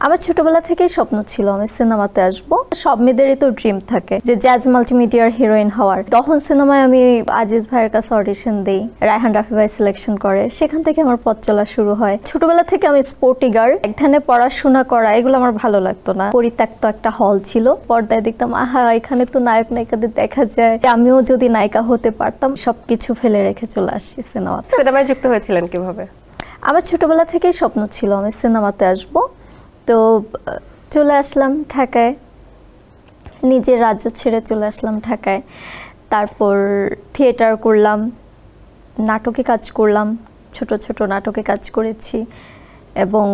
আমার ছোটবেলা থেকেই স্বপ্ন ছিল আমি সিনেমাতে আসব। সব মেয়েদেরই তো ড্রিম থাকে যে জ্যাজ মাল্টিমিডিয়ার হিরোইন হওয়ার। তখন সিনেমায় আমি আজিজ ভাইয়ের কাছে অডিশন দেই, রায়হান রাফি ভাই সিলেকশন করে, সেখান থেকে আমার পথ চলা শুরু হয়। ছোটবেলা থেকে আমি স্পোর্টি গার্ল, একধানে পড়াশোনা করা এগুলো আমার ভালো লাগতো না। পরিত্যক্ত একটা হল ছিল, পর্দায় দেখতাম আহা এখানে তো নায়ক নায়িকাদের দেখা যায়, আমিও যদি নায়িকা হতে পারতাম। সবকিছু ফেলে রেখে চলে আসি সিনেমাতে। সিনেমায় যুক্ত হয়েছিলেন কিভাবে? আমার ছোটবেলা থেকেই স্বপ্ন ছিল আমি সিনেমাতে আসব, তো চলে আসলাম ঢাকায়, নিজের রাজ্য ছেড়ে চলে আসলাম ঢাকায়। তারপর থিয়েটার করলাম, নাটকে কাজ করলাম, ছোট ছোট নাটকে কাজ করেছি এবং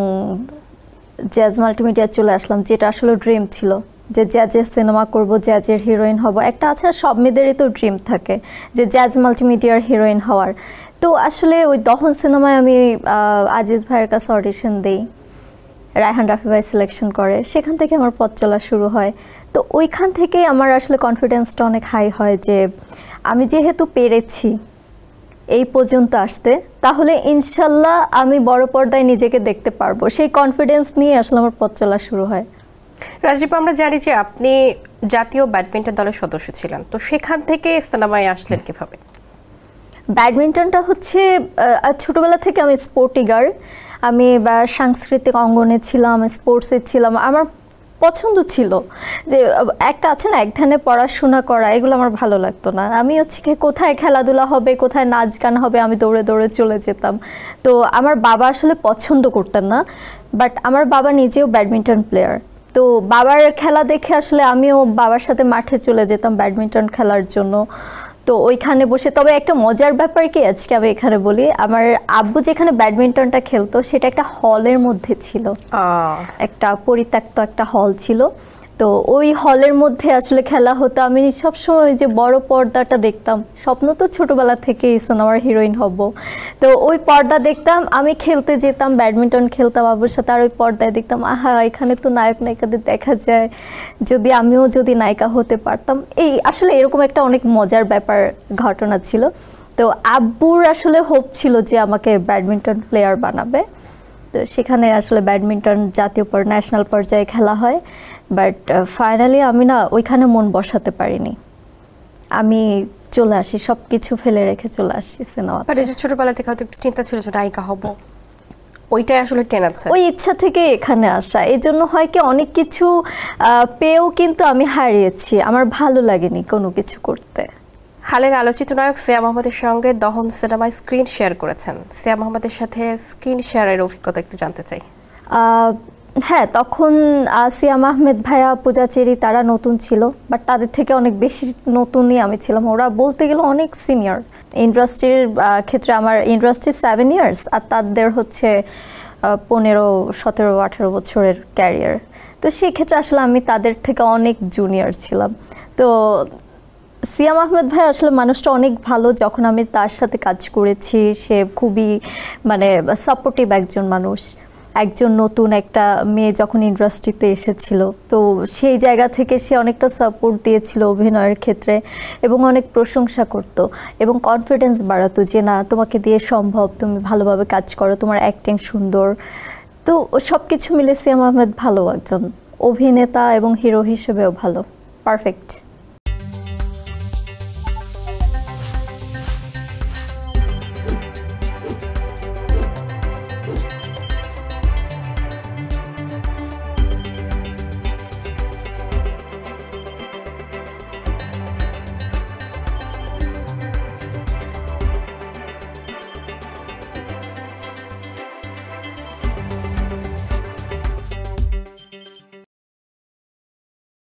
জ্যাজ মাল্টিমিডিয়া চলে আসলাম, যেটা আসলে ড্রিম ছিল যে জ্যাজের সিনেমা করব, জ্যাজের হিরোইন হব। একটা আছে সব মেয়েদেরই তো ড্রিম থাকে যে জ্যাজ মাল্টিমিডিয়ার হিরোইন হওয়ার। তো আসলে ওই দহন সিনেমায় আমি আজিজ ভাইয়ের কাছে অডিশন দিই, রায়হান রাফি ভাই সিলেকশন করে, সেখান থেকে আমার পথ চলা শুরু হয়। তো ওইখান থেকে আমার আসলে কনফিডেন্সটা অনেক হাই হয় যে আমি যেহেতু পেরেছি এই পর্যন্ত আসতে, তাহলে ইনশাল্লাহ আমি বড় পর্দায় নিজেকে দেখতে পারবো। সেই কনফিডেন্স নিয়ে আসলে আমার পথ চলা শুরু হয়। রাজদীপ, আমরা জানি যে আপনি জাতীয় ব্যাডমিন্টন দলের সদস্য ছিলেন, তো সেখান থেকে সিনেমায় আসলেন কিভাবে? ব্যাডমিন্টনটা হচ্ছে ছোটবেলা থেকে আমি স্পোর্টি গার্ল, আমি সাংস্কৃতিক অঙ্গনে ছিলাম, স্পোর্টসে ছিলাম। আমার পছন্দ ছিল যে একটা আছে না একধানে পড়াশোনা করা, এগুলো আমার ভালো লাগতো না। আমি হচ্ছে কোথায় খেলাধুলা হবে, কোথায় নাচ গান হবে, আমি দৌড়ে দৌড়ে চলে যেতাম। তো আমার বাবা আসলে পছন্দ করতেন না, বাট আমার বাবা নিজেও ব্যাডমিন্টন প্লেয়ার। তো বাবার খেলা দেখে আসলে আমিও বাবার সাথে মাঠে চলে যেতাম ব্যাডমিন্টন খেলার জন্য। তো ওইখানে বসে, তবে একটা মজার ব্যাপার কি আজকে আমি এখানে বলি, আমার আব্বু যেখানে ব্যাডমিন্টনটা খেলতো সেটা একটা হলের মধ্যে ছিল, একটা পরিত্যক্ত একটা হল ছিল। তো ওই হলের মধ্যে আসলে খেলা হতো। আমি সবসময় যে বড় পর্দাটা দেখতাম, স্বপ্ন তো ছোটবেলা থেকেই সিনেমার হিরোইন হব। তো ওই পর্দা দেখতাম, আমি খেলতে যেতাম, ব্যাডমিন্টন খেলতাম আব্বুর সাথে, আর ওই পর্দায় দেখতাম আহা এখানে তো নায়ক নায়িকাদের দেখা যায়, আমিও যদি নায়িকা হতে পারতাম। এই আসলে এরকম একটা অনেক মজার ব্যাপার ঘটনা ছিল। তো আব্বুর আসলে হোপ ছিল যে আমাকে ব্যাডমিন্টন প্লেয়ার বানাবে। তো সেখানে আসলে ব্যাডমিন্টন জাতীয় ন্যাশনাল পর্যায়ে খেলা হয়, বাট ফাইনালি আমি না ওইখানে মন বসাতে পারিনি, আমি চলে আসি, সব কিছু ফেলে রেখে চলে আসি সিনেমাতে। ছোটবেলা থেকে হয়তো একটু চিন্তা ছিল যে নায়িকা হব, ওইটাই আসলে টেনেছে, ওই ইচ্ছা থেকে এখানে আসা। এই জন্য হয় কি অনেক কিছু পেয়েও কিন্তু আমি হারিয়েছি, আমার ভালো লাগেনি কোনো কিছু করতে। হালের আলোচিত নায়ক সিয়াম আহমেদের সঙ্গে দহন সিনেমায় স্ক্রিন শেয়ার করেছেন। সিয়াম আহমেদের সাথে স্ক্রিন শেয়ারের অভিজ্ঞতা একটু জানতে চাই। হ্যাঁ, তখন সিয়াম আহমেদ ভাইয়া, পূজা চেরি তারা নতুন ছিল, বাট তাদের থেকে অনেক বেশি নতুনই আমি ছিলাম। ওরা বলতে গেলে অনেক সিনিয়র ইন্ডাস্ট্রির ক্ষেত্রে। আমার ইন্ডাস্ট্রি 7 ইয়ার্স, আর তাদের হচ্ছে 15, 17, 18 বছরের ক্যারিয়ার। তো সেই ক্ষেত্রে আসলে আমি তাদের থেকে অনেক জুনিয়র ছিলাম। তো সিয়াম আহমেদ ভাই আসলে মানুষটা অনেক ভালো। যখন আমি তার সাথে কাজ করেছি, সে খুবই সাপোর্টিভ একজন মানুষ। একজন নতুন একটা মেয়ে যখন ইন্ডাস্ট্রিতে এসেছিল, তো সেই জায়গা থেকে সে অনেকটা সাপোর্ট দিয়েছিল অভিনয়ের ক্ষেত্রে এবং অনেক প্রশংসা করত এবং কনফিডেন্স বাড়াতো যে না তোমাকে দিয়ে সম্ভব, তুমি ভালোভাবে কাজ করো, তোমার অ্যাক্টিং সুন্দর। তো সব কিছু মিলে সিয়াম আহমেদ ভালো একজন অভিনেতা এবং হিরো হিসেবেও ভালো, পারফেক্ট।